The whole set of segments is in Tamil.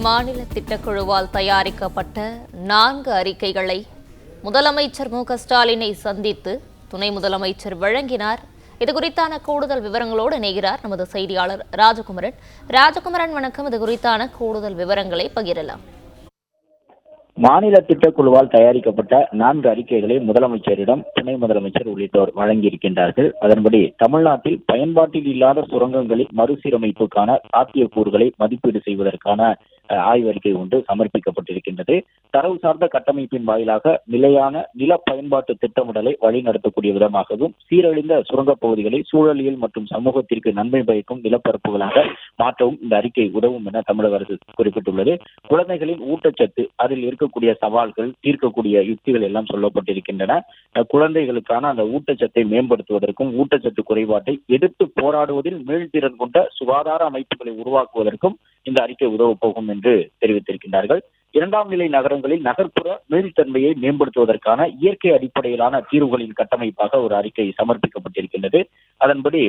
மாநில திட்டக்குழுவால் தயாரிக்கப்பட்ட 4 அறிக்கைகளை முதலமைச்சர் மு.க.ஸ்டாலினை சந்தித்து துணை முதலமைச்சர் வழங்கினார். இதுகுறித்தான கூடுதல் விவரங்களோடு இணைகிறார் நமது செய்தியாளர் ராஜகுமரன். வணக்கம். இது குறித்தான கூடுதல் விவரங்களை பகிரலாம். மாநில திட்டக்குழுவால் தயாரிக்கப்பட்ட 4 அறிக்கைகளை முதலமைச்சரிடம் துணை முதலமைச்சர் உள்ளிட்டோர் வழங்கியிருக்கின்றார்கள். அதன்படி தமிழ்நாட்டில் பயன்பாட்டில் இல்லாத சுரங்கங்களில் மறுசீரமைப்புக்கான சாத்தியக்கூறுகளை மதிப்பீடு செய்வதற்கான ஆய்வறிக்கை ஒன்று சமர்ப்பிக்கப்பட்டிருக்கின்றது. தரவு சார்ந்த கட்டமைப்பின் வாயிலாக நிலையான நில பயன்பாட்டு திட்டமிடலை வழிநடத்தக்கூடிய விதமாகவும் சீரழிந்த சுரங்கப் பகுதிகளை சூழலியல் மற்றும் சமூகத்திற்கு நன்மை பயக்கும் நிலப்பரப்புகளாக மாற்றவும் இந்த அறிக்கை உதவும் என தமிழக அரசு குறிப்பிட்டுள்ளது. குழந்தைகளின் ஊட்டச்சத்து, அதில் இருக்கக்கூடிய சவால்கள், தீர்க்கக்கூடிய யுக்திகள் எல்லாம் சொல்லப்பட்டிருக்கின்றன. குழந்தைகளுக்கான அந்த ஊட்டச்சத்தை மேம்படுத்துவதற்கும் ஊட்டச்சத்து குறைபாட்டை எதிர்த்து போராடுவதில் மீள்திறன் கொண்ட சுகாதார அமைப்புகளை உருவாக்குவதற்கும் இந்த அறிக்கை உதவப் போகும் என்று தெரிவித்திருக்கின்றார்கள். 2ஆம் நிலை நகரங்களில் நகர்ப்புற மீள்தன்மையை மேம்படுத்துவதற்கான இயற்கை அடிப்படையிலான தீர்வுகளின் கட்டமைப்பாக ஒரு அறிக்கை சமர்ப்பிக்கப்பட்டிருக்கின்றது. அதன்படி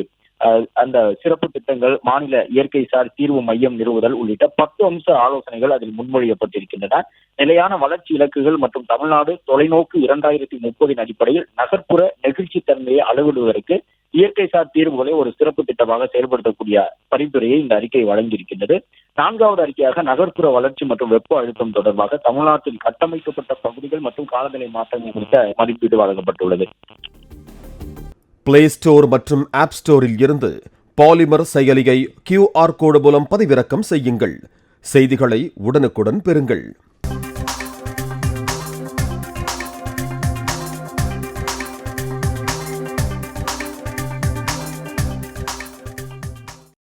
அந்த சிறப்பு திட்டங்கள், மாநில இயற்கை சார் தீர்வு மையம் நிறுவுதல் உள்ளிட்ட 10 அம்ச ஆலோசனைகள் அதில் முன்மொழியப்பட்டிருக்கின்றன. நிலையான வளர்ச்சி இலக்குகள் மற்றும் தமிழ்நாடு தொலைநோக்கு 2030 அடிப்படையில் நகர்ப்புற நெகிழ்ச்சி தன்மையை அளவிடுவதற்கு இயற்கை சார் தீர்வுகளை ஒரு சிறப்பு திட்டமாக செயல்படுத்தக்கூடிய பரிந்துரையை இந்த அறிக்கை வழங்கியிருக்கின்றது. 4வது அறிக்கையாக நகர்ப்புற வளர்ச்சி மற்றும் வெப்ப அழுத்தம் தொடர்பாக தமிழ்நாட்டில் கட்டமைக்கப்பட்ட பகுதிகள் மற்றும் காலநிலை மாற்றங்கள் குறித்த மதிப்பீடு வழங்கப்பட்டுள்ளது. பிளே ஸ்டோர் மற்றும் ஆப் ஸ்டோரில் இருந்து பாலிமர் செயலியை QR கோடு மூலம் பதிவிறக்கம் செய்யுங்கள். செய்திகளை உடனுக்குடன் பெறுங்கள்.